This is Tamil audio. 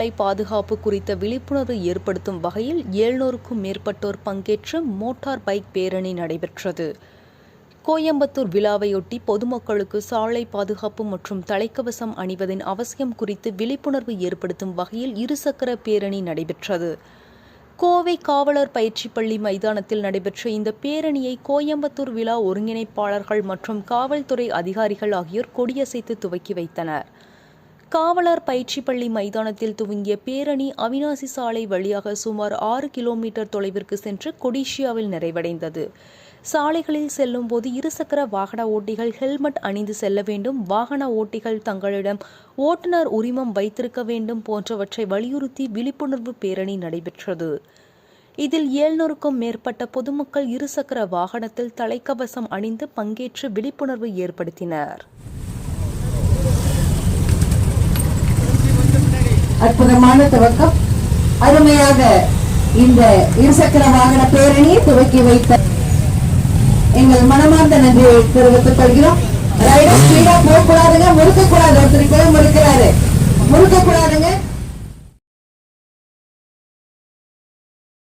சாலை பாதுகாப்பு குறித்த விழிப்புணர்வு ஏற்படுத்தும் வகையில் 700க்கும் மேற்பட்டோர் பங்கேற்ற மோட்டார் பைக் பேரணி நடைபெற்றது. கோயம்புத்தூர் விழாவையொட்டி பொதுமக்களுக்கு சாலை பாதுகாப்பு மற்றும் தலைக்கவசம் அணிவதின் அவசியம் குறித்து விழிப்புணர்வு ஏற்படுத்தும் வகையில் இருசக்கர பேரணி நடைபெற்றது. கோவை காவலர் பயிற்சி பள்ளி மைதானத்தில் நடைபெற்ற இந்த பேரணியை கோயம்புத்தூர் விழா ஒருங்கிணைப்பாளர்கள் மற்றும் காவல்துறை அதிகாரிகள் ஆகியோர் கொடியசைத்து துவக்கி வைத்தனர். காவலர் பயிற்சி பள்ளி மைதானத்தில் துவங்கிய பேரணி அவிநாசி சாலை வழியாக சுமார் 6 கிலோமீட்டர் தொலைவிற்கு சென்று கொடிஷியாவில் நிறைவடைந்தது. சாலைகளில் செல்லும் போது இருசக்கர வாகன ஓட்டிகள் ஹெல்மெட் அணிந்து செல்ல வேண்டும், வாகன ஓட்டிகள் தங்களிடம் ஓட்டுநர் உரிமம் வைத்திருக்க வேண்டும் போன்றவற்றை வலியுறுத்தி விழிப்புணர்வு பேரணி நடைபெற்றது. இதில் 700க்கும் மேற்பட்ட பொதுமக்கள் இருசக்கர வாகனத்தில் தலைக்கவசம் அணிந்து பங்கேற்று விழிப்புணர்வு ஏற்படுத்தினர். அற்புதமான துவக்கம். அருமையாக இந்த இருசக்கர வாகன பேரணியை துவக்கி வைத்த எங்கள் மனமார்ந்த நன்றியை தெரிவித்துக் கொள்கிறோம். ரைடர் ஸ்பீடா போகக்கூடாதுங்க, முறுக்கக்கூடாது. ஒருத்தருக்கு முறுக்கிறாரு, முறுக்கக்கூடாதுங்க.